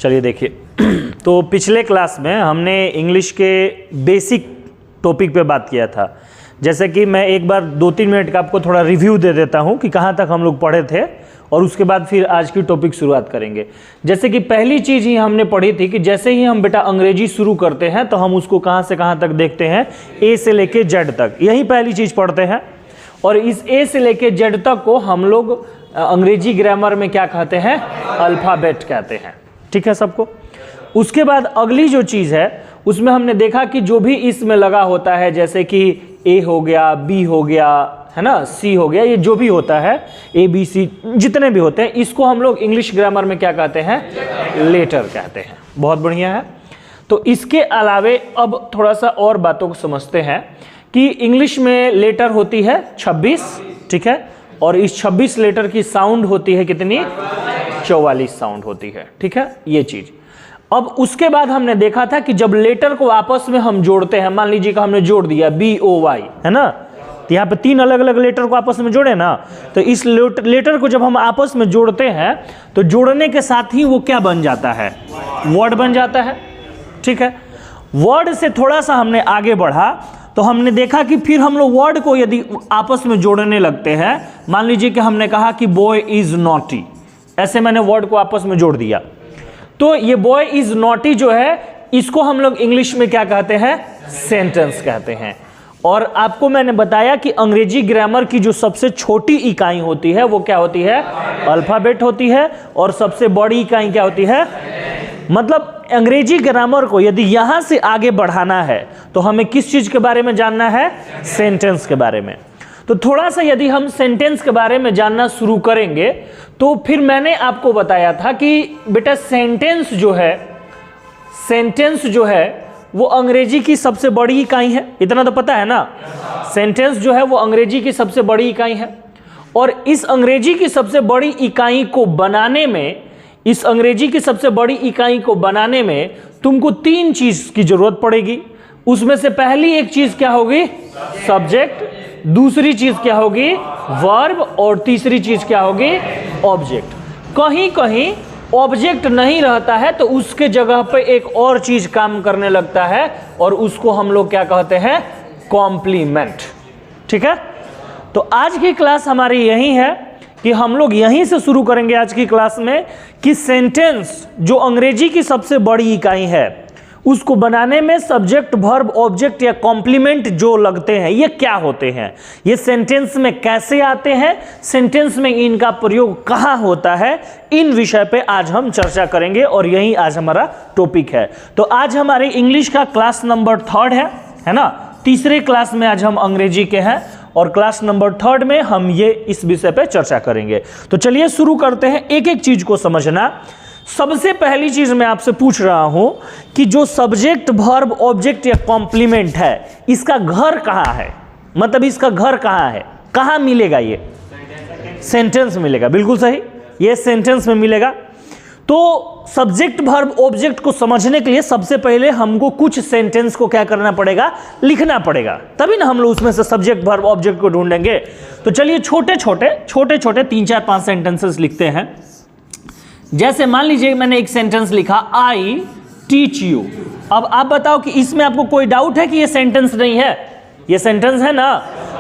चलिए देखिए, तो पिछले क्लास में हमने इंग्लिश के बेसिक टॉपिक पे बात किया था। जैसे कि मैं एक बार 2-3 मिनट का आपको थोड़ा रिव्यू दे देता हूँ कि कहाँ तक हम लोग पढ़े थे, और उसके बाद फिर आज की टॉपिक शुरुआत करेंगे। जैसे कि पहली चीज़ ही हमने पढ़ी थी कि जैसे ही हम बेटा अंग्रेजी शुरू करते हैं तो हम उसको कहाँ से कहाँ तक देखते हैं, ए से लेके जेड तक, यही पहली चीज़ पढ़ते हैं। और इस ए से लेके जेड तक को हम लोग अंग्रेजी ग्रामर में क्या कहते हैं, अल्फ़ाबेट कहते हैं। ठीक है सबको। उसके बाद अगली जो चीज़ है उसमें हमने देखा कि जो भी इसमें लगा होता है, जैसे कि ए हो गया, बी हो गया, है ना, सी हो गया, ये जो भी होता है, ए बी सी जितने भी होते हैं, इसको हम लोग इंग्लिश ग्रामर में क्या कहते हैं, लेटर कहते हैं। बहुत बढ़िया है। तो इसके अलावे अब थोड़ा सा और बातों को समझते हैं कि इंग्लिश में लेटर होती है 26, ठीक है, और इस 26 लेटर की साउंड होती है कितनी, 44 साउंड होती है। ठीक है, ये चीज़। अब उसके बाद हमने देखा था कि जब लेटर को आपस में हम जोड़ते हैं, मान लीजिए कि हमने जोड़ दिया BOY, है ना, तो यहाँ पे 3 अलग अलग लेटर को आपस में जोड़े ना, तो इस लेटर को जब हम आपस में जोड़ते हैं तो जोड़ने के साथ ही वो क्या बन जाता है, वर्ड बन जाता है। ठीक है, वर्ड से थोड़ा सा हमने आगे बढ़ा तो हमने देखा कि फिर हम लोग वर्ड को यदि आपस में जोड़ने लगते हैं, मान लीजिए कि हमने कहा कि बॉय इज नॉटी, ऐसे मैंने वर्ड को आपस में जोड़ दिया, तो ये बॉय इज नॉटी जो है इसको हम लोग इंग्लिश में क्या कहते हैं, सेंटेंस कहते हैं। और आपको मैंने बताया कि अंग्रेजी ग्रामर की जो सबसे छोटी इकाई होती है वो क्या होती है, अल्फाबेट होती है, और सबसे बड़ी इकाई क्या होती है, मतलब अंग्रेजी ग्रामर को यदि यहाँ से आगे बढ़ाना है तो हमें किस चीज़ के बारे में जानना है, सेंटेंस के बारे में। तो थोड़ा सा यदि हम सेंटेंस के बारे में जानना शुरू करेंगे तो फिर मैंने आपको बताया था कि बेटा सेंटेंस जो है वो अंग्रेजी की सबसे बड़ी इकाई है, इतना तो पता है ना। सेंटेंस जो है वो अंग्रेजी की सबसे बड़ी इकाई है, और इस अंग्रेजी की सबसे बड़ी इकाई को बनाने में तुमको 3 चीज की जरूरत पड़ेगी। उसमें से पहली एक चीज क्या होगी, सब्जेक्ट, दूसरी चीज क्या होगी, वर्ब, और तीसरी चीज क्या होगी, ऑब्जेक्ट। कहीं कहीं ऑब्जेक्ट नहीं रहता है तो उसके जगह पे एक और चीज काम करने लगता है, और उसको हम लोग क्या कहते हैं, कॉम्प्लीमेंट। ठीक है, तो आज की क्लास हमारी यही है कि हम लोग यहीं से शुरू करेंगे आज की क्लास में कि सेंटेंस जो अंग्रेजी की सबसे बड़ी इकाई है उसको बनाने में सब्जेक्ट, वर्ब, ऑब्जेक्ट या कॉम्प्लीमेंट जो लगते हैं ये क्या होते हैं, ये सेंटेंस में कैसे आते हैं, सेंटेंस में इनका प्रयोग कहाँ होता है, इन विषय पे आज हम चर्चा करेंगे, और यही आज हमारा टॉपिक है। तो आज हमारे इंग्लिश का क्लास नंबर 3 है ना, तीसरे क्लास में आज हम अंग्रेजी के हैं, और क्लास नंबर 3 में हम ये इस विषय पे चर्चा करेंगे। तो चलिए शुरू करते हैं, एक एक चीज को समझना। सबसे पहली चीज मैं आपसे पूछ रहा हूं कि जो सब्जेक्ट, वर्ब, ऑब्जेक्ट या कॉम्प्लीमेंट है इसका घर कहाँ है, मतलब इसका घर कहाँ है, कहाँ मिलेगा, ये सेंटेंस मिलेगा। बिल्कुल सही, ये सेंटेंस में मिलेगा। तो सब्जेक्ट, वर्ब, ऑब्जेक्ट को समझने के लिए सबसे पहले हमको कुछ सेंटेंस को क्या करना पड़ेगा, लिखना पड़ेगा, तभी ना हम लोग उसमें से सब्जेक्ट, वर्ब, ऑब्जेक्ट को ढूंढेंगे। तो चलिए छोटे छोटे 3-4-5 सेंटेंसेस लिखते हैं। जैसे मान लीजिए मैंने एक सेंटेंस लिखा, आई टीच यू। अब आप बताओ कि इसमें आपको कोई डाउट है कि ये सेंटेंस नहीं है, ये सेंटेंस है ना,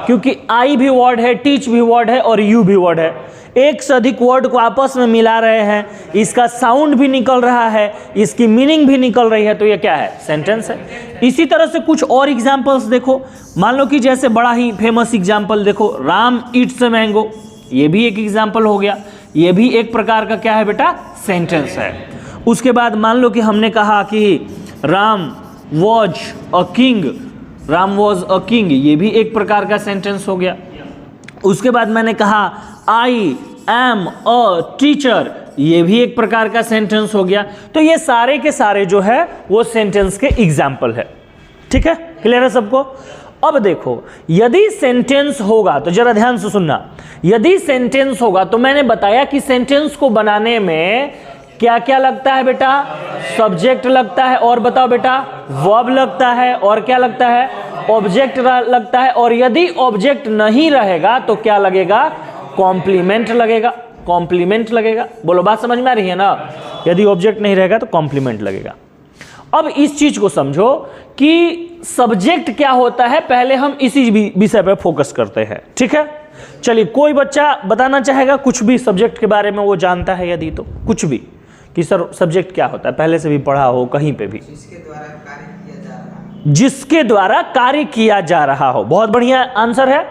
क्योंकि आई भी वर्ड है, टीच भी वर्ड है, और यू भी वर्ड है। एक से अधिक वर्ड को आपस में मिला रहे हैं, इसका साउंड भी निकल रहा है, इसकी मीनिंग भी निकल रही है, तो ये क्या है, सेंटेंस है। इसी तरह से कुछ और एग्जाम्पल्स देखो। मान लो कि जैसे बड़ा ही फेमस एग्जाम्पल देखो, राम ईट्स अ मैंगो, ये भी एक एग्जाम्पल हो गया, ये भी एक प्रकार का क्या है बेटा, सेंटेंस है। उसके बाद मान लो कि हमने कहा कि Ram was a king, Ram was a king, ये भी एक प्रकार का सेंटेंस हो गया। उसके बाद मैंने कहा आई एम अ टीचर, ये भी एक प्रकार का सेंटेंस हो गया। तो ये सारे के सारे जो है वो सेंटेंस के एग्जाम्पल है। ठीक है, क्लियर है सबको। अब देखो, यदि सेंटेंस होगा तो जरा ध्यान से सुनना, यदि सेंटेंस होगा तो मैंने बताया कि सेंटेंस को बनाने में क्या क्या लगता है बेटा, सब्जेक्ट लगता है, और बताओ बेटा, वर्ब लगता है, और क्या लगता है, ऑब्जेक्ट लगता है, और यदि ऑब्जेक्ट नहीं रहेगा तो क्या लगेगा, कॉम्प्लीमेंट लगेगा। कॉम्प्लीमेंट लगेगा। बोलो बात समझ में आ रही है ना? यदि ऑब्जेक्ट नहीं रहेगा तो कॉम्प्लीमेंट लगेगा। अब इस चीज को समझो कि सब्जेक्ट क्या होता है, पहले हम इसी विषय पर फोकस करते हैं, ठीक है? चलिए, कोई बच्चा बताना चाहेगा कुछ भी सब्जेक्ट के बारे में, वो जानता है यदि तो कुछ भी कि सर सब्जेक्ट क्या होता है, पहले से भी पढ़ा हो कहीं पे भी। जिसके द्वारा कार्य किया जा रहा हो। बहुत बढ़िया आंसर है।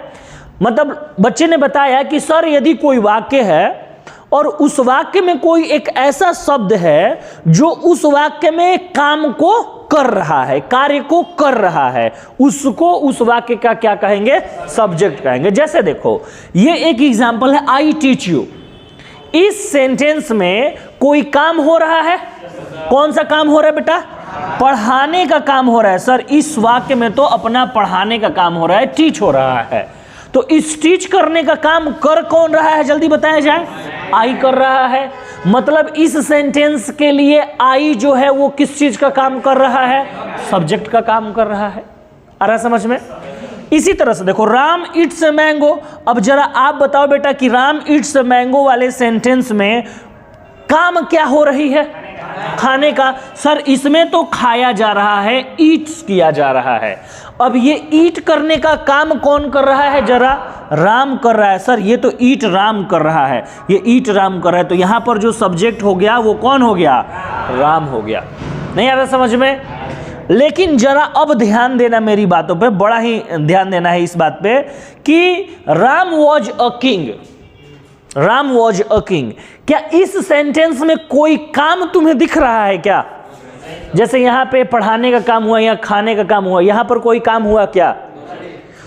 मतलब बच्चे ने बताया कि सर यदि कोई वाक्य है और उस वाक्य में कोई एक ऐसा शब्द है जो उस वाक्य में काम को कर रहा है, कार्य को कर रहा है, उसको उस वाक्य का क्या कहेंगे? सब्जेक्ट कहेंगे। जैसे देखो, ये एक एग्जांपल है, आई टीच यू। इस सेंटेंस में कोई काम हो रहा है। कौन सा काम हो रहा है बेटा? पढ़ाने का काम हो रहा है। सर इस वाक्य में तो अपना पढ़ाने का काम हो रहा है, टीच हो रहा है। तो इस टीच करने का काम कर कौन रहा है, जल्दी बताया जाए? आई कर रहा है। मतलब इस सेंटेंस के लिए आई जो है वो किस चीज का काम कर रहा है? सब्जेक्ट का काम कर रहा है। आ रहा समझ में? इसी तरह से देखो, राम इट्स अ मैंगो। अब जरा आप बताओ बेटा कि राम इट्स अ मैंगो वाले सेंटेंस में काम क्या हो रही है? खाने का। सर इसमें तो खाया जा रहा है, ईट्स किया जा रहा है। अब ये ईट करने का काम कौन कर रहा है? जरा राम कर रहा है। सर ये तो ईट राम कर रहा है, ये ईट राम कर रहा है। तो यहां पर जो सब्जेक्ट हो गया वो कौन हो गया? राम हो गया। नहीं आ रहा समझ में? लेकिन जरा अब ध्यान देना मेरी बातों पे, बड़ा ही ध्यान देना है इस बात पे कि Ram was a king. Ram was a king. क्या इस सेंटेंस में कोई काम तुम्हें दिख रहा है क्या? जैसे यहां पे पढ़ाने का काम हुआ या खाने का काम हुआ, यहां पर कोई काम हुआ क्या?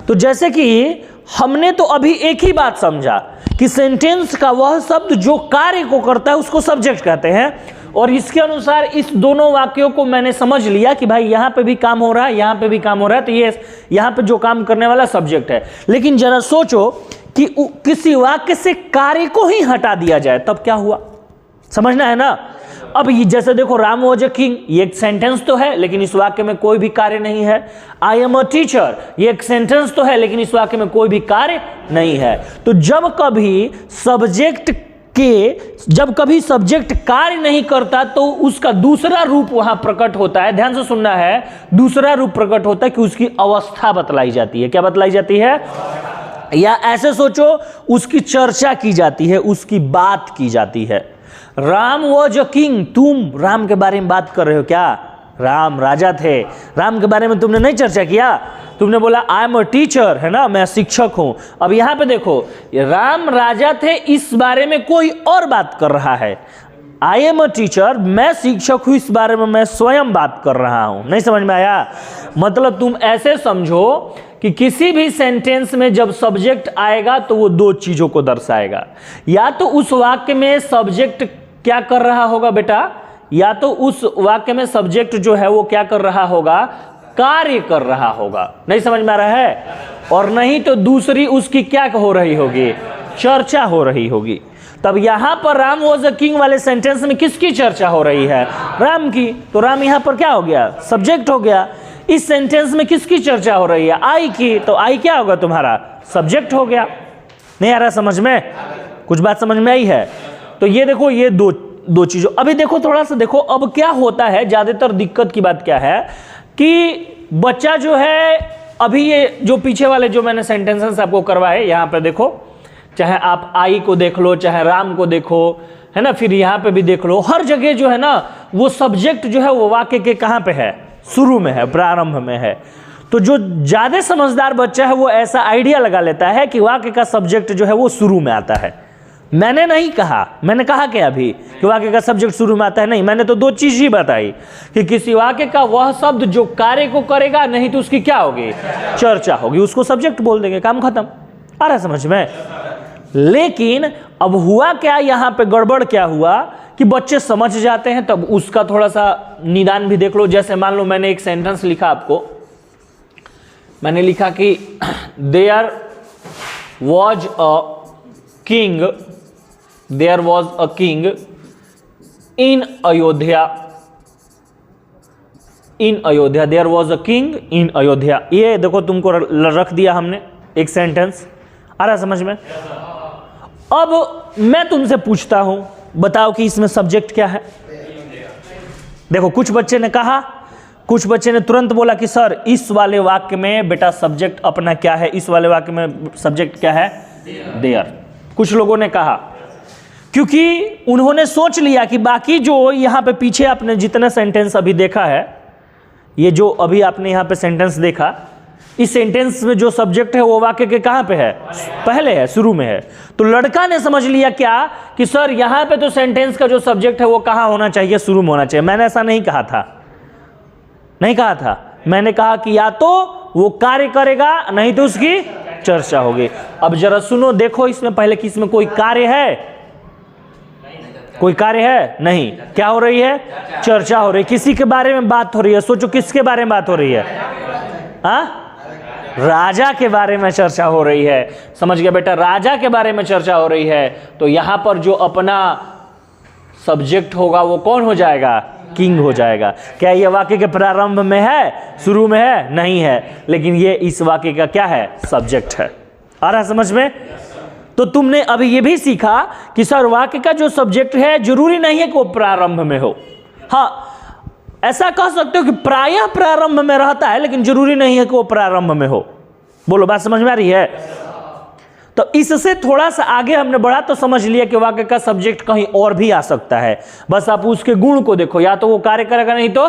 तो जैसे कि हमने तो अभी एक ही बात समझा कि सेंटेंस का वह शब्द जो कार्य को करता है उसको सब्जेक्ट कहते हैं, और इसके अनुसार इस दोनों वाक्यों को मैंने समझ लिया कि भाई यहां पे भी काम हो रहा है, यहां पे भी काम हो रहा है, तो ये यहां पे जो काम करने वाला सब्जेक्ट है। लेकिन जरा सोचो कि किसी वाक्य से कार्य को ही हटा दिया जाए तब क्या हुआ? समझना है ना? अब ये जैसे देखो, राम वॉज अ किंग, ये एक सेंटेंस तो है लेकिन इस वाक्य में कोई भी कार्य नहीं है। आई एम अ टीचर, ये एक सेंटेंस तो है लेकिन इस वाक्य में कोई भी कार्य नहीं है। तो जब कभी सब्जेक्ट कार्य नहीं करता तो उसका दूसरा रूप वहां प्रकट होता है। ध्यान से सुनना है, दूसरा रूप प्रकट होता है कि उसकी अवस्था बतलाई जाती है। क्या बतलाई जाती है? या ऐसे सोचो, उसकी चर्चा की जाती है, उसकी बात की जाती है। राम वॉज अ किंग, तुम राम के बारे में बात कर रहे हो क्या? राम राजा थे, राम के बारे में तुमने नहीं चर्चा किया। तुमने बोला आई एम अ टीचर, है ना, मैं शिक्षक हूं। अब यहां पे देखो, राम राजा थे, इस बारे में कोई और बात कर रहा है। आई एम अ टीचर, मैं शिक्षक हूं, इस बारे में मैं स्वयं बात कर रहा हूं। नहीं समझ में आया? मतलब तुम ऐसे समझो कि किसी भी सेंटेंस में जब सब्जेक्ट आएगा तो वो दो चीजों को दर्शाएगा। या तो उस वाक्य में सब्जेक्ट क्या कर रहा होगा बेटा? या तो उस वाक्य में सब्जेक्ट जो है वो क्या कर रहा होगा? कार्य कर रहा होगा। नहीं समझ में आ रहा है? और नहीं तो दूसरी उसकी क्या हो रही होगी? चर्चा हो रही होगी। तब यहां पर राम वॉज अ किंग वाले सेंटेंस में किसकी चर्चा हो रही है? राम की। तो राम यहां पर क्या हो गया? सब्जेक्ट हो गया। इस सेंटेंस में किसकी चर्चा हो रही है? आई की। तो आई क्या होगा तुम्हारा? सब्जेक्ट हो गया। नहीं आ रहा समझ में? कुछ बात समझ में आई है? तो ये देखो, ये दो चीजों। अभी देखो थोड़ा सा देखो, अब क्या होता है, ज्यादातर दिक्कत की बात क्या है कि बच्चा जो है, अभी ये जो पीछे वाले जो मैंने सेंटेंसेस आपको करवाए, यहां पे देखो, चाहे आप आई को देख लो, चाहे राम को देखो, है ना, फिर यहां पे भी देख लो, हर जगह जो है ना वो सब्जेक्ट जो है वो वाक्य के कहां पे है? शुरू में है, प्रारंभ में है। तो जो ज्यादा समझदार बच्चा है वो ऐसा आइडिया लगा लेता है कि वाक्य का सब्जेक्ट जो है वो शुरू में आता है। मैंने नहीं कहा, मैंने कहा क्या अभी कि वाक्य का सब्जेक्ट शुरू में आता है? नहीं, मैंने तो दो चीज ही बताई कि किसी वाक्य का वह शब्द जो कार्य को करेगा, नहीं तो उसकी क्या होगी? चर्चा होगी, उसको सब्जेक्ट बोल देंगे, काम खत्म। आ रहा समझ में? लेकिन अब हुआ क्या, यहां पे गड़बड़ क्या हुआ कि बच्चे समझ जाते हैं, तब उसका थोड़ा सा निदान भी देख लो। जैसे मान लो मैंने एक सेंटेंस लिखा, आपको मैंने लिखा कि there was a king, there was a king in Ayodhya, in Ayodhya, there was a king in Ayodhya. ये देखो तुमको रख दिया हमने एक सेंटेंस। आ रहा समझ में? अब मैं तुमसे पूछता हूं, बताओ कि इसमें सब्जेक्ट क्या है। देखो कुछ बच्चे ने कहा, कुछ बच्चे ने तुरंत बोला कि सर इस वाले वाक्य में बेटा सब्जेक्ट अपना क्या है, इस वाले वाक्य में सब्जेक्ट क्या है, देयर। कुछ लोगों ने कहा, क्योंकि उन्होंने सोच लिया कि बाकी जो यहाँ पे पीछे आपने जितना सेंटेंस अभी देखा है, ये जो अभी आपने यहाँ पे सेंटेंस देखा, इस सेंटेंस में जो सब्जेक्ट है वो वाक्य के कहाँ पे है, पहले है, शुरू में है। तो लड़का ने समझ लिया क्या कि सर यहाँ पे तो सेंटेंस का जो सब्जेक्ट है वो कहाँ होना चाहिए, शुरू में होना चाहिए। मैंने ऐसा नहीं कहा था, नहीं कहा था। मैंने कहा कि या तो वो कार्य करेगा, नहीं तो उसकी चर्चा होगी। अब जरा सुनो, देखो इसमें पहले कि इसमें कोई कार्य है, कोई कार्य है नहीं, क्या हो रही है, चर्चा हो रही है, किसी के बारे में बात हो रही है। सोचो किसके बारे में बात हो रही है, हाँ, राजा के बारे में चर्चा हो रही है। समझ गया बेटा, राजा के बारे में चर्चा हो रही है। तो यहां पर जो अपना सब्जेक्ट होगा वो कौन हो जाएगा, किंग हो जाएगा। क्या ये वाक्य के प्रारंभ में है, शुरू में है, नहीं है, लेकिन ये इस वाक्य का क्या है, सब्जेक्ट है। आ रहा समझ में। तो तुमने अभी ये भी सीखा कि सर वाक्य का जो सब्जेक्ट है जरूरी नहीं है कि वो प्रारंभ में हो। हाँ, ऐसा कह सकते हो कि प्रायः प्रारंभ में रहता है, लेकिन जरूरी नहीं है कि वो प्रारंभ में हो। बोलो, बात समझ में आ रही है। तो इससे थोड़ा सा आगे हमने बढ़ा तो समझ लिया कि वाक्य का सब्जेक्ट कहीं और भी आ सकता है। बस आप उसके गुण को देखो, या तो वो कार्य करेगा, नहीं तो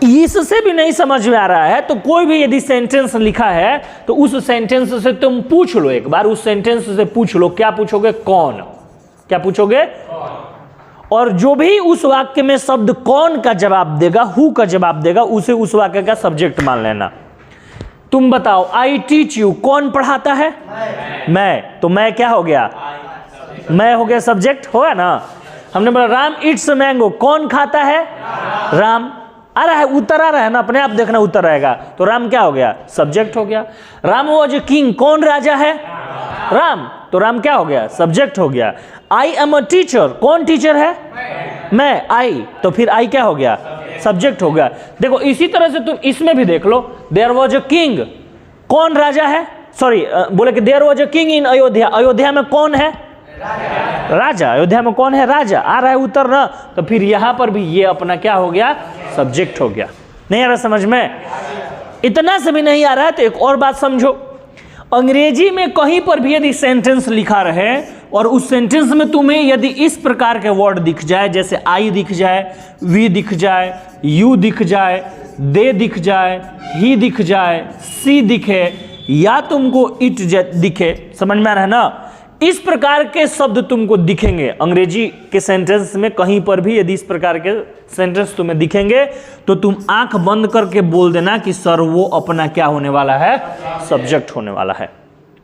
इससे भी नहीं समझ में आ रहा है तो कोई भी यदि सेंटेंस लिखा है तो उस सेंटेंस से तुम पूछ लो, एक बार उस सेंटेंस से पूछ लो। क्या पूछोगे, कौन, क्या पूछोगे, और जो भी उस वाक्य में शब्द कौन का जवाब देगा, हु का जवाब देगा, उसे उस वाक्य का सब्जेक्ट मान लेना। तुम बताओ, आई टीच यू, कौन पढ़ाता है, मैं, तो मैं क्या हो गया, मैं हो गया सब्जेक्ट, होगा ना। हमने बोला राम इट्स मैंगो, कौन खाता है, राम। आ रहा है, उत्तर आ रहा है ना, अपने आप देखना उत्तर आएगा। तो राम क्या हो गया, सब्जेक्ट हो गया। राम वॉज किंग, कौन राजा है, राम, तो राम क्या हो गया, सब्जेक्ट हो गया। आई एम अ टीचर, कौन टीचर है, मैं, आई, तो फिर आई क्या हो गया, सब्जेक्ट हो गया। देखो इसी तरह से तुम इसमें भी देख लो, देयर वॉज अ किंग, कौन राजा है, सॉरी बोले कि there was a king in Ayodhya, Ayodhya में कौन है, राजा, अयोध्या में कौन है, राजा। आ रहा है उत्तर ना। तो फिर यहां पर भी ये अपना क्या हो गया, सब्जेक्ट हो गया। नहीं आ रहा समझ में, इतना से भी नहीं आ रहा है तो एक और बात समझो। अंग्रेजी में कहीं पर भी यदि सेंटेंस लिखा रहे और उस सेंटेंस में तुम्हें यदि इस प्रकार के वर्ड दिख जाए, जैसे आई दिख जाए, वी दिख जाए, यू दिख जाए, दे दिख जाए, ही दिख जाए, सी दिखे, या तुमको इट दिखे, समझ में आ रहा है ना, इस प्रकार के शब्द तुमको दिखेंगे अंग्रेजी के सेंटेंस में। कहीं पर भी यदि इस प्रकार के सेंटेंस तुम्हें दिखेंगे तो तुम आंख बंद करके बोल देना कि सर वो अपना क्या होने वाला है, सब्जेक्ट होने वाला है।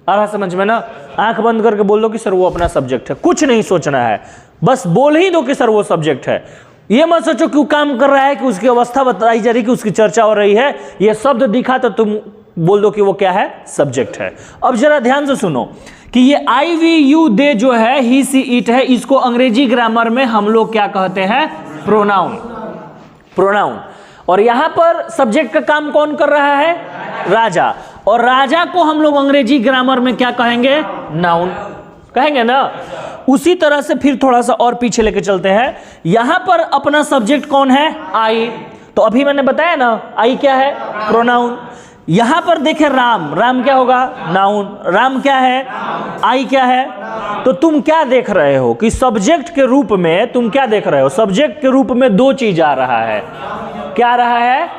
आ रहा समझ में ना, आंख बंद करके बोल दो कि सर वो अपना सब्जेक्ट है, कुछ नहीं सोचना है, बस बोल ही दो कि सर वो सब्जेक्ट है। ये मत सोचो कि वो काम कर रहा है, कि उसकी अवस्था बताई जा रही, कि उसकी चर्चा हो रही है। ये शब्द दिखा तो तुम बोल दो कि वो क्या है, सब्जेक्ट है। अब जरा ध्यान से सुनो कि ये आई वी यू दे जो है, ही सी इट है, इसको अंग्रेजी ग्रामर में हम लोग क्या कहते हैं, प्रोनाउन, प्रोनाउन। और यहां पर सब्जेक्ट का काम कौन कर रहा है, राजा, और राजा को हम लोग अंग्रेजी ग्रामर में क्या कहेंगे, नाउन कहेंगे ना। उसी तरह से फिर थोड़ा सा और पीछे लेके चलते हैं। यहां पर अपना सब्जेक्ट कौन है, आई, तो अभी मैंने बताया ना आई क्या है, प्रोनाउन। यहां पर देखें राम, राम क्या होगा, नाउन, राम क्या है, आई क्या है। तो तुम क्या देख रहे हो कि सब्जेक्ट के रूप में तुम क्या देख रहे हो, सब्जेक्ट के रूप में दो चीज आ रहा है। क्या आ रहा है,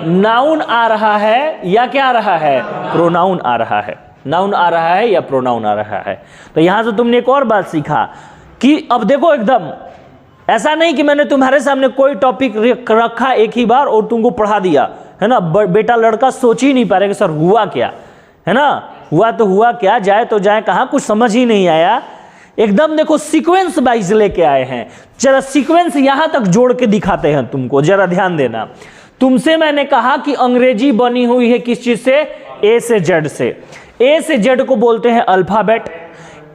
नाउन आ रहा है, या क्या आ रहा है, प्रोनाउन आ रहा है। नाउन आ रहा है या प्रोनाउन आ रहा है। तो यहां से तुमने एक और बात सीखा कि अब देखो, एकदम ऐसा नहीं कि मैंने तुम्हारे सामने कोई टॉपिक रखा एक ही बार और तुमको पढ़ा दिया, है ना। बेटा लड़का सोच ही नहीं पा रहे कि सर हुआ क्या, है ना, हुआ तो हुआ क्या, जाए तो जाए कहाँ, कुछ समझ ही नहीं आया। एकदम देखो सीक्वेंस वाइज लेके आए हैं। जरा सीक्वेंस यहां तक जोड़ के दिखाते हैं तुमको, जरा ध्यान देना। तुमसे मैंने कहा कि अंग्रेजी बनी हुई है किस चीज से, ए से जेड से। ए से जेड को बोलते हैं अल्फाबेट।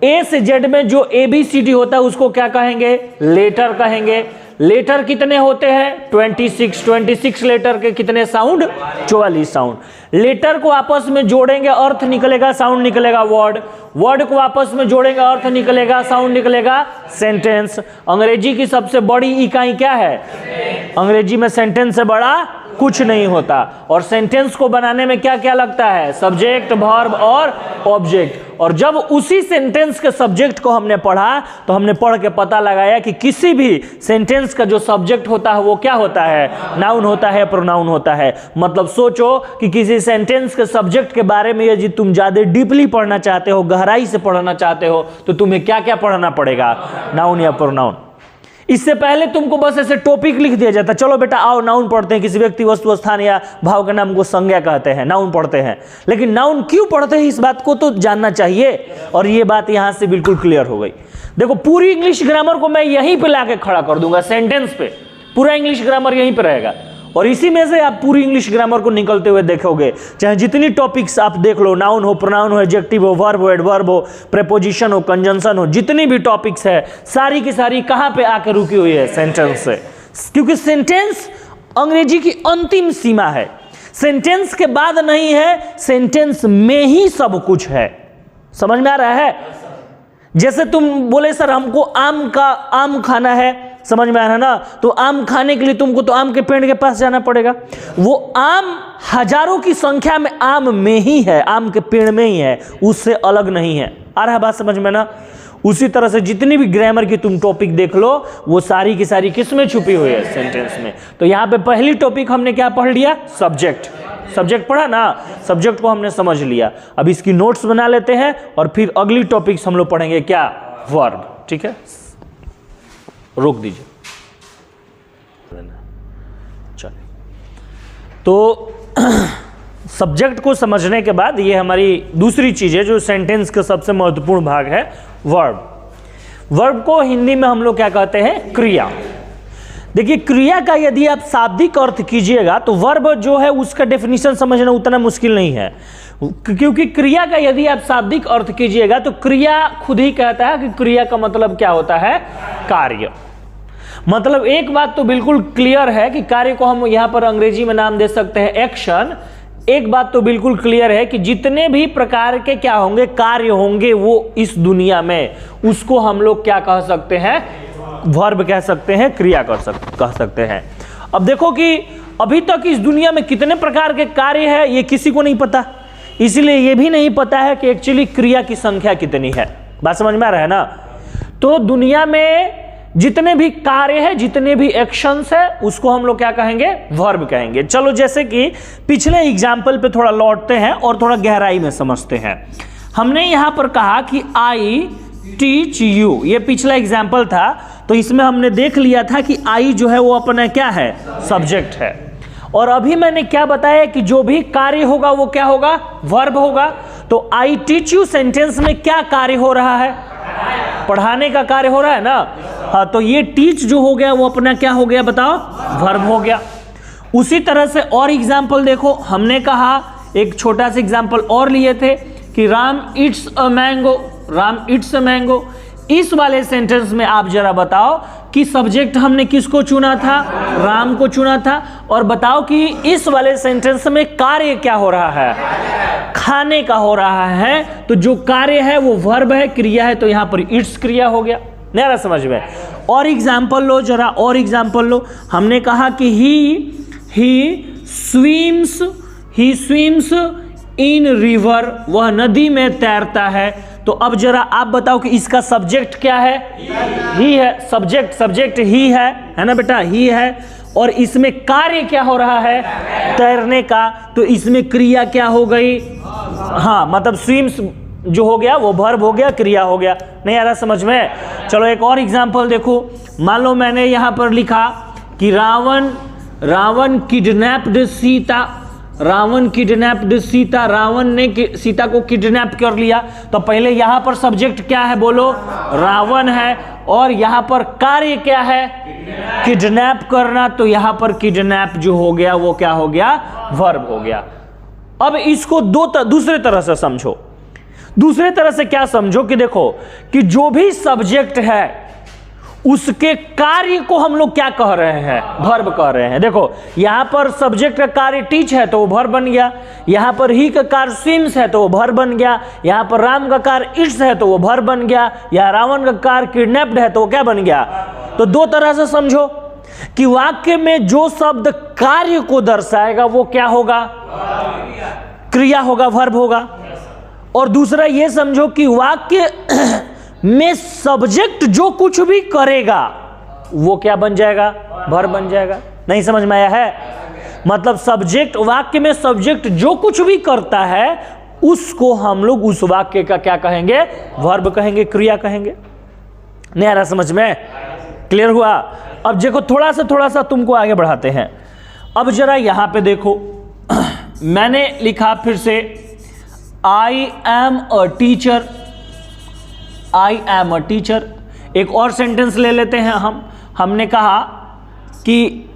ए से जेड में जो ABCD होता है उसको क्या कहेंगे, लेटर कहेंगे। लेटर कितने होते हैं? 26 लेटर के कितने साउंड? 44 साउंड। लेटर को आपस में जोड़ेंगे अर्थ निकलेगा, साउंड निकलेगा वर्ड। वर्ड को आपस में जोड़ेंगे अर्थ निकलेगा, साउंड निकलेगा सेंटेंस। अंग्रेजी की सबसे बड़ी इकाई क्या है? अंग्रेजी में सेंटेंस से बड़ा कुछ नहीं होता। और सेंटेंस को बनाने में क्या क्या लगता है? सब्जेक्ट, वर्ब और ऑब्जेक्ट। और जब उसी सेंटेंस के सब्जेक्ट को हमने पढ़ा तो हमने पढ़ के पता लगाया कि किसी भी सेंटेंस का जो सब्जेक्ट होता है वो क्या होता है? नाउन होता है, प्रोनाउन होता है। मतलब सोचो कि किसी सेंटेंस के सब्जेक्ट के बारे में यदि तुम ज्यादा डीपली पढ़ना चाहते हो, गहराई से पढ़ना चाहते हो, तो तुम्हें क्या क्या पढ़ना पड़ेगा? नाउन या प्रोनाउन। इससे पहले तुमको बस ऐसे टॉपिक लिख दिया जाता, चलो बेटा आओ नाउन पढ़ते हैं, किसी व्यक्ति, वस्तु, स्थान या भाव के नाम को संज्ञा कहते हैं, नाउन पढ़ते हैं। लेकिन नाउन क्यों पढ़ते हैं इस बात को तो जानना चाहिए। और ये बात यहां से बिल्कुल क्लियर हो गई। देखो पूरी इंग्लिश ग्रामर को मैं यहीं पे लाके खड़ा कर दूंगा, सेंटेंस पे पूरा इंग्लिश ग्रामर यहीं पे रहेगा। और इसी में से आप पूरी इंग्लिश ग्रामर को निकलते हुए देखोगे। चाहे जितनी टॉपिक्स आप देख लो, नाउन हो, प्रोनाउन हो, एडजेक्टिव हो, वर्ब हो, एडवर्ब हो, प्रीपोजिशन हो, कंजंक्शन हो, जितनी भी टॉपिक्स है सारी की सारी कहां पे आके रुकी हुई है? सेंटेंस से। क्योंकि सेंटेंस अंग्रेजी की अंतिम सीमा है। सेंटेंस के बाद नहीं है, सेंटेंस में ही सब कुछ है। समझ में आ रहा है? जैसे तुम बोले सर हमको आम खाना है, समझ में आ रहा है ना? तो आम खाने के लिए तुमको तो आम के पेड़ के पास जाना पड़ेगा। वो आम हजारों की संख्या में आम में ही है, आम के पेड़ में ही है, उससे अलग नहीं है। आ रहा है बात समझ में ना? उसी तरह से जितनी भी ग्रामर की तुम टॉपिक देख लो वो सारी की सारी किस में छुपी हुई है? सेंटेंस में। तो यहाँ पे पहली टॉपिक हमने क्या पढ़ लिया? सब्जेक्ट। सब्जेक्ट पढ़ा ना? सब्जेक्ट को हमने समझ लिया। अब इसकी नोट्स बना लेते हैं और फिर अगली टॉपिक्स हम लोग पढ़ेंगे क्या? वर्ब। ठीक है, रोक दीजिए। चलिए, तो सब्जेक्ट को समझने के बाद ये हमारी दूसरी चीज है जो सेंटेंस का सबसे महत्वपूर्ण भाग है, वर्ब। वर्ब को हिंदी में हम लोग क्या कहते हैं? क्रिया। देखिए क्रिया का यदि आप शाब्दिक अर्थ कीजिएगा तो वर्ब जो है उसका डेफिनेशन समझना उतना मुश्किल नहीं है। क्योंकि क्रिया का यदि आप शाब्दिक अर्थ कीजिएगा तो क्रिया खुद ही कहता है कि क्रिया का मतलब क्या होता है? कार्य। मतलब एक बात तो बिल्कुल क्लियर है कि कार्य को हम यहां पर अंग्रेजी में नाम दे सकते हैं एक्शन। एक बात तो बिल्कुल क्लियर है कि जितने भी प्रकार के क्या होंगे? कार्य होंगे वो इस दुनिया में, उसको हम लोग क्या कह सकते हैं? वर्ब कह सकते हैं, क्रिया कह सकते हैं। अब देखो कि अभी तक इस दुनिया में कितने प्रकार के कार्य है ये किसी को नहीं पता। इसलिए ये भी नहीं पता है कि एक्चुअली क्रिया की संख्या कितनी है। बात समझ में आ रहा है ना? तो दुनिया में जितने भी कार्य है, जितने भी एक्शंस है, उसको हम लोग क्या कहेंगे? वर्ब कहेंगे। चलो जैसे कि पिछले एग्जाम्पल पे थोड़ा लौटते हैं और थोड़ा गहराई में समझते हैं। हमने यहां पर कहा कि आई टीच यू, ये पिछला एग्जाम्पल था। तो इसमें हमने देख लिया था कि आई जो है वो अपना क्या है? सब्जेक्ट है। और अभी मैंने क्या बताया कि जो भी कार्य होगा वो क्या होगा? वर्ब होगा। तो आई टीच यू सेंटेंस में क्या कार्य हो रहा है? पढ़ाने का कार्य हो रहा है ना? हाँ, तो ये टीच जो हो गया वो अपना क्या हो गया बताओ? वर्ब हो गया। उसी तरह से और एग्जाम्पल देखो, हमने कहा एक छोटा सा एग्जाम्पल और लिए थे कि Ram it's a mango, Ram it's a mango. इस वाले सेंटेंस में आप जरा बताओ कि सब्जेक्ट हमने किसको चुना था? राम को चुना था। और बताओ कि इस वाले सेंटेंस में कार्य क्या हो रहा है? खाने का हो रहा है। तो जो कार्य है वो वर्ब है, क्रिया है, तो यहां पर इट्स क्रिया हो गया। नहीं आ रहा समझ में? और एग्जाम्पल लो जरा, और एग्जाम्पल लो। हमने कहा कि ही स्विम्स इन रिवर, वह नदी में तैरता है। तो अब जरा आप बताओ कि इसका सब्जेक्ट क्या है? ही है। सब्जेक्ट ही है ना बेटा? ही है। और इसमें कार्य क्या हो रहा है? तैरने का। तो इसमें क्रिया क्या हो गई? हाँ, मतलब स्विम्स जो हो गया वो वर्ब हो गया, क्रिया हो गया। नहीं आ रहा समझ में? चलो एक और एग्जांपल देखो। मान लो मैंने यहां पर लिखा कि रावण किडनैप्ड सीता, रावण किडनैप्ड सीता, रावण ने सीता को किडनैप कर लिया। तो पहले यहां पर सब्जेक्ट क्या है बोलो? रावण है। और यहां पर कार्य क्या है? किडनैप करना। तो यहां पर किडनैप जो हो गया वो क्या हो गया? वर्ब हो गया। अब इसको दूसरे तरह से समझो। दूसरे तरह से क्या समझो कि देखो कि जो भी सब्जेक्ट है उसके कार्य को हम लोग क्या कह रहे हैं? वर्ब कह रहे हैं। देखो यहां पर सब्जेक्ट का कार्य टीच है तो वो वर्ब बन गया, यहां पर ही का कार्य स्विम्स है तो वो वर्ब बन गया, यहां पर राम का कार्य इट्स है तो वो वर्ब बन गया, या रावण का कार्य किडनैप्ड है तो वो क्या बन गया? तो दो तरह से समझो कि वाक्य में जो शब्द कार्य को दर्शाएगा वो क्या होगा? क्रिया होगा, वर्ब होगा। और दूसरा ये समझो कि वाक्य में सब्जेक्ट जो कुछ भी करेगा वो क्या बन जाएगा? वर्ब बन जाएगा। नहीं समझ में आया है? मतलब सब्जेक्ट, वाक्य में सब्जेक्ट जो कुछ भी करता है उसको हम लोग उस वाक्य का क्या कहेंगे? वर्ब कहेंगे, क्रिया कहेंगे। नहीं आ रहा समझ में? क्लियर हुआ? अब देखो थोड़ा सा तुमको आगे बढ़ाते हैं। अब जरा यहां पे देखो मैंने लिखा फिर से I am a teacher, I am a teacher. एक और सेंटेंस ले लेते हैं हमने कहा कि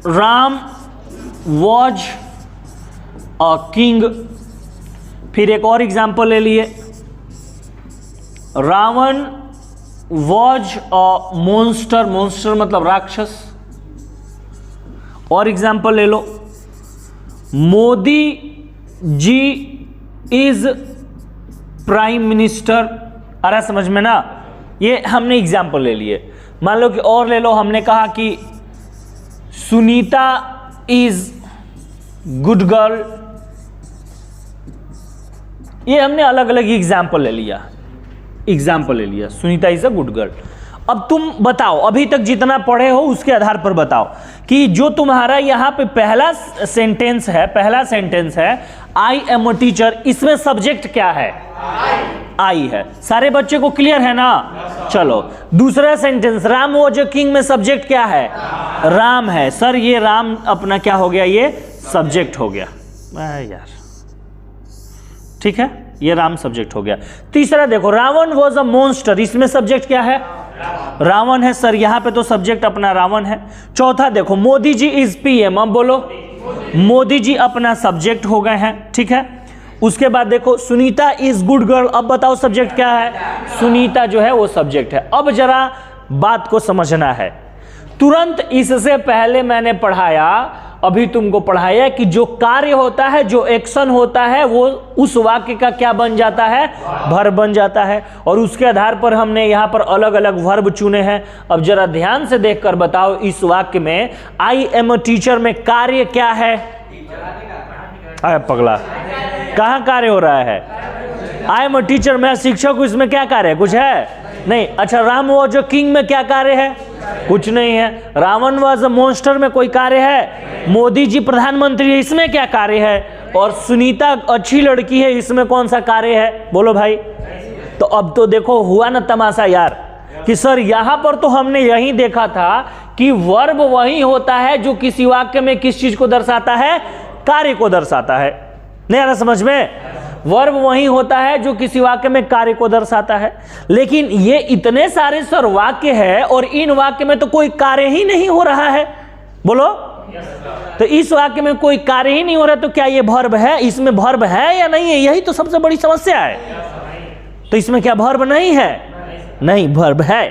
राम वॉज अ किंग। फिर एक और एग्जाम्पल ले लिए, Ravan was a monster, monster मतलब राक्षस। और एग्जाम्पल ले लो, Modi ji is prime minister. आ रहा समझ में ना? ये हमने एग्जाम्पल ले लिए। मान लो कि और ले लो, हमने कहा कि सुनीता इज गुड गर्ल। ये हमने अलग अलग एग्जाम्पल ले लिया, Sunita is a good girl. अब तुम बताओ, अभी तक जितना पढ़े हो उसके आधार पर बताओ कि जो तुम्हारा यहां पे पहला सेंटेंस है आई एम अ टीचर, इसमें सब्जेक्ट क्या है? आई है। सारे बच्चे को क्लियर है ना? चलो दूसरा sentence, Ram was a king में सब्जेक्ट क्या है? राम है। सर ये राम अपना क्या हो गया? ये सब्जेक्ट हो गया यार, ठीक है, ये राम सब्जेक्ट हो गया। तीसरा देखो, रावण वॉज अ मॉन्स्टर, इसमें सब्जेक्ट क्या है? रावण है। सर यहां पे तो सब्जेक्ट अपना रावण है। चौथा देखो, मोदी जी इज पीएम। अब बोलो, मोदी जी अपना सब्जेक्ट हो गए हैं, ठीक है। उसके बाद देखो, सुनीता इज गुड गर्ल। अब बताओ सब्जेक्ट क्या है? सुनीता जो है वो सब्जेक्ट है। अब जरा बात को समझना है। तुरंत इससे पहले मैंने पढ़ाया, अभी तुमको पढ़ाया कि जो कार्य होता है, जो एक्शन होता है, वो उस वाक्य का क्या बन जाता है? वर्ब बन जाता है। और उसके आधार पर हमने यहाँ पर अलग अलग वर्ब चुने हैं। अब जरा ध्यान से देखकर बताओ, इस वाक्य में आई एम अ टीचर में कार्य क्या है? अरे पगला, कहाँ कार्य हो रहा है? आई एम अ टीचर, मैं शिक्षक हूं, इसमें क्या कार्य है? कुछ है? नहीं। अच्छा, राम वॉज अ किंग में क्या कार्य है? कुछ नहीं है। रावण वॉज अ मॉन्स्टर में कोई कार्य है? मोदी जी प्रधानमंत्री है, इसमें क्या कार्य है? और सुनीता अच्छी लड़की है, इसमें कौन सा कार्य है? बोलो भाई। तो अब तो देखो हुआ ना तमाशा यार, कि सर यहां पर तो हमने यही देखा था कि वर्ब वही होता है जो किसी वाक्य में किस चीज को दर्शाता है? कार्य को दर्शाता है। नहीं आ रहा समझ में? वर्ब वही होता है जो किसी वाक्य में कार्य को दर्शाता है। लेकिन ये इतने सारे सर वाक्य है और इन वाक्य में तो कोई कार्य ही नहीं हो रहा है। बोलो। तो इस वाक्य में कोई कार्य ही नहीं हो रहा, तो क्या ये वर्ब है? इसमें वर्ब है या नहीं है? यही तो सबसे बड़ी समस्या है। तो इसमें क्या वर्ब नहीं है? नहीं, वर्ब है।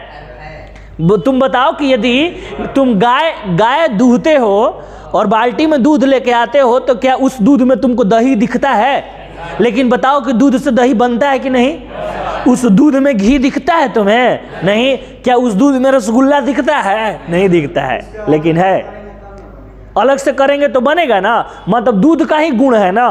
तुम बताओ कि यदि तुम गाय दूहते हो और बाल्टी में दूध लेके आते हो, तो क्या उस दूध में तुमको दही दिखता है? लेकिन बताओ कि दूध से दही बनता है कि नहीं? उस दूध में घी दिखता है तुम्हें? नहीं। क्या उस दूध में रसगुल्ला दिखता है? नहीं दिखता है, लेकिन है। अलग से करेंगे तो बनेगा ना। मतलब दूध का ही गुण है ना,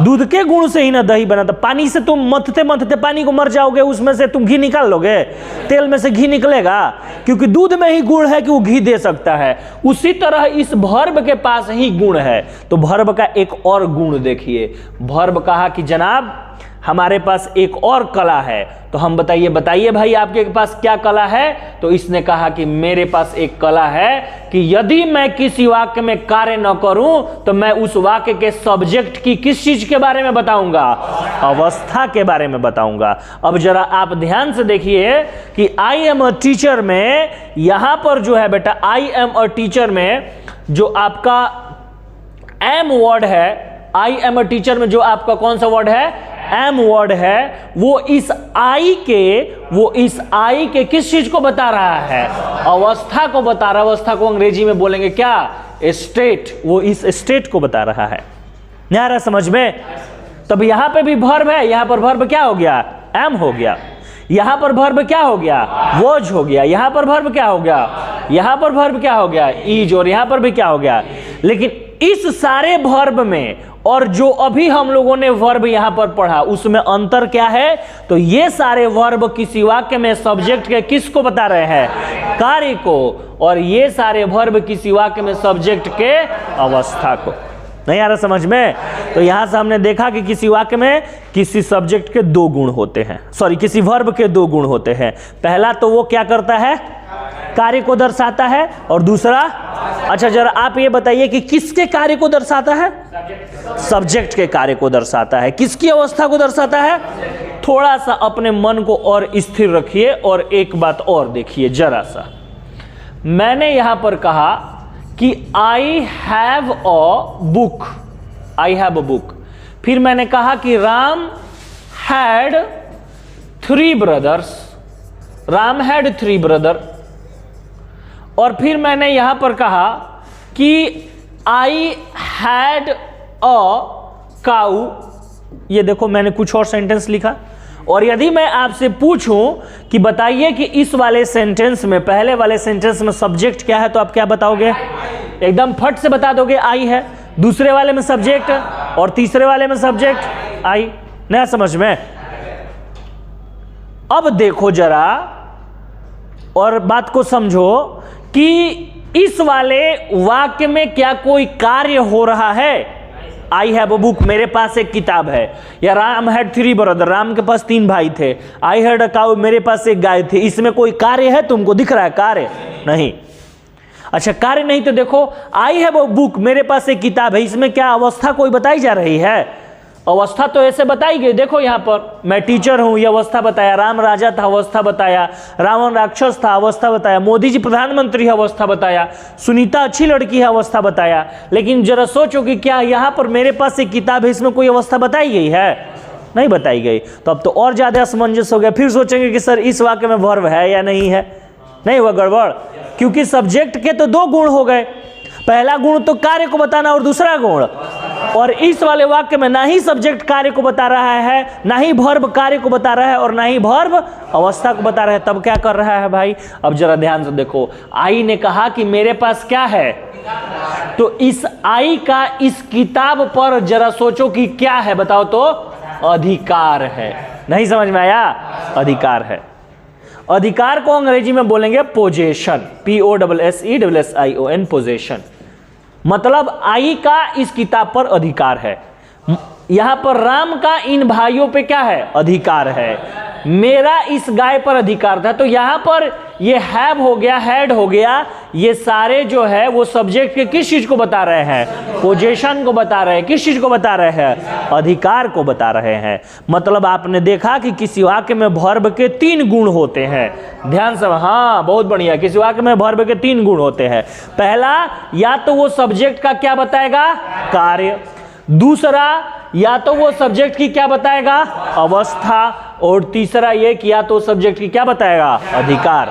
दूध के गुण से ही ना दही बना। तो पानी से तुम मथते मथते पानी को मर जाओगे, उसमें से तुम घी निकाल लोगे? तेल में से घी निकलेगा, क्योंकि दूध में ही गुण है कि वो घी दे सकता है। उसी तरह इस वर्ब के पास ही गुण है। तो वर्ब का एक और गुण देखिए। वर्ब कहा कि जनाब हमारे पास एक और कला है। तो हम बताइए भाई आपके पास क्या कला है? तो इसने कहा कि मेरे पास एक कला है कि यदि मैं किसी वाक्य में कार्य न करूं तो मैं उस वाक्य के सब्जेक्ट की किस चीज के बारे में बताऊंगा? अवस्था के बारे में बताऊंगा। अब जरा आप ध्यान से देखिए कि आई एम अ टीचर में यहां पर जो है बेटा, आई एम अ टीचर में जो आपका एम वर्ड है, आई एम अ टीचर में जो आपका कौन सा वर्ड है? एम वर्ड है वो इस आई के किस चीज को बता रहा है? अवस्था को बता रहा है। अवस्था को अंग्रेजी में बोलेंगे क्या? स्टेट। वो इस स्टेट को बता रहा है। नहीं आ रहा समझ में? तब यहां पे भी वर्ब है, यहां पर वर्ब क्या हो गया? एम हो गया। यहां पर वर्ब क्या हो गया? वॉज हो गया। यहां पर वर्ब क्या हो गया? यहां पर वर्ब क्या हो गया? इज। और यहां पर भी क्या हो गया? लेकिन इस सारे वर्ब में और जो अभी हम लोगों ने वर्ब यहां पर पढ़ा उसमें अंतर क्या है? तो ये सारे वर्ब किसी वाक्य में सब्जेक्ट के किसको बता रहे हैं? कार्य को। और ये सारे वर्ब किसी वाक्य में सब्जेक्ट के अवस्था को। नहीं आ रहा समझ में? तो यहां से हमने देखा कि किसी वाक्य में किसी सब्जेक्ट के दो गुण होते हैं, सॉरी किसी वर्ब के दो गुण होते हैं। पहला तो वो क्या करता है? कार्य को दर्शाता है। और दूसरा, अच्छा जरा आप ये बताइए कि किसके कार्य को दर्शाता है? सब्जेक्ट के कार्य को दर्शाता है। किसकी अवस्था को दर्शाता है? थोड़ा सा अपने मन को और स्थिर रखिए और एक बात और देखिए जरा सा। मैंने यहां पर कहा कि I have a book, I have a book. फिर मैंने कहा कि Ram had 3 brothers, Ram had 3 brother. और फिर मैंने यहां पर कहा कि आई हैड अ काऊ। ये देखो मैंने कुछ और सेंटेंस लिखा। और यदि मैं आपसे पूछूं कि बताइए कि इस वाले सेंटेंस में, पहले वाले सेंटेंस में सब्जेक्ट क्या है, तो आप क्या बताओगे? एकदम फट से बता दोगे आई है। दूसरे वाले में सब्जेक्ट और तीसरे वाले में सब्जेक्ट आई। नहीं समझ में? अब देखो जरा और बात को समझो कि इस वाले वाक्य में क्या कोई कार्य हो रहा है? आई हैव अ बुक, मेरे पास एक किताब है। या राम हैड 3 ब्रदर, राम के पास 3 भाई थे। आई हैड अ काऊ, मेरे पास एक गाय थी। इसमें कोई कार्य है? तुमको दिख रहा है कार्य? नहीं। अच्छा कार्य नहीं तो देखो आई हैव अ बुक, मेरे पास एक किताब है। इसमें क्या अवस्था कोई बताई जा रही है? अवस्था तो ऐसे बताई गई। देखो यहां पर मैं टीचर हूं, यह अवस्था बताया। राम राजा था, अवस्था बताया। रावण राक्षस था, अवस्था बताया। मोदी जी प्रधानमंत्री है, अवस्था बताया। सुनीता अच्छी लड़की है, अवस्था बताया। लेकिन जरा सोचो कि क्या यहां पर मेरे पास एक किताब है, इसमें कोई अवस्था बताई गई है? नहीं बताई गई। तो अब तो और ज्यादा असमंजस हो गया। फिर सोचेंगे कि सर इस वाक्य में वर्ब है या नहीं है। नहीं हुआ गड़बड़, क्योंकि सब्जेक्ट के तो 2 गुण हो गए। पहला गुण तो कार्य को बताना और दूसरा गुण। और इस वाले वाक्य में ना ही सब्जेक्ट कार्य को बता रहा है, ना ही वर्ब कार्य को बता रहा है, और ना ही वर्ब अवस्था को बता रहा है। तब क्या कर रहा है भाई? अब जरा ध्यान से देखो। आई ने कहा कि मेरे पास क्या है? तो इस आई का इस किताब पर जरा सोचो कि क्या है, बताओ तो? अधिकार है। नहीं समझ में आया? अधिकार है। अधिकार को अंग्रेजी में बोलेंगे पोजेशन, POSSESSION, पोजेशन। मतलब आई का इस किताब पर अधिकार है। यहां पर राम का इन भाइयों पे क्या है? अधिकार है। मेरा इस गाय पर अधिकार था। तो यहां पर ये हैव हो गया, हैड हो गया, ये सारे जो है वो सब्जेक्ट के किस चीज को बता रहे हैं? पोजीशन को बता रहे हैं। किस चीज को बता रहे हैं? अधिकार को बता रहे हैं। मतलब आपने देखा कि किसी वाक्य में वर्ब के 3 गुण होते हैं। ध्यान से, हाँ बहुत बढ़िया। किसी वाक्य में वर्ब के 3 गुण होते हैं। पहला, या तो वो सब्जेक्ट का क्या बताएगा? कार्य। दूसरा, या तो वो सब्जेक्ट की क्या बताएगा? अवस्था। और तीसरा ये कि या तो सब्जेक्ट की क्या बताएगा? अधिकार।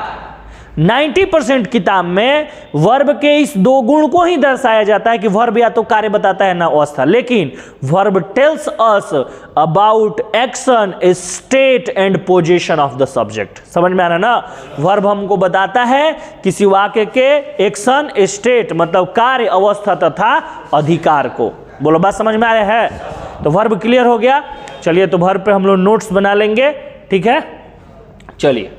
90% किताब में वर्ब के इस 2 गुण को ही दर्शाया जाता है कि वर्ब या तो कार्य बताता है ना अवस्था। लेकिन verb tells us about action, state and position of the subject. समझ में आ रहा है ना? वर्ब हमको बताता है किसी वाक्य के एक्शन, स्टेट मतलब कार्य, अवस्था तथा अधिकार को। बोलो बात समझ में आ रहा है? तो वर्ब क्लियर हो गया। चलिए तो वर्ब पे हम लोग नोट्स बना लेंगे, ठीक है? चलिए।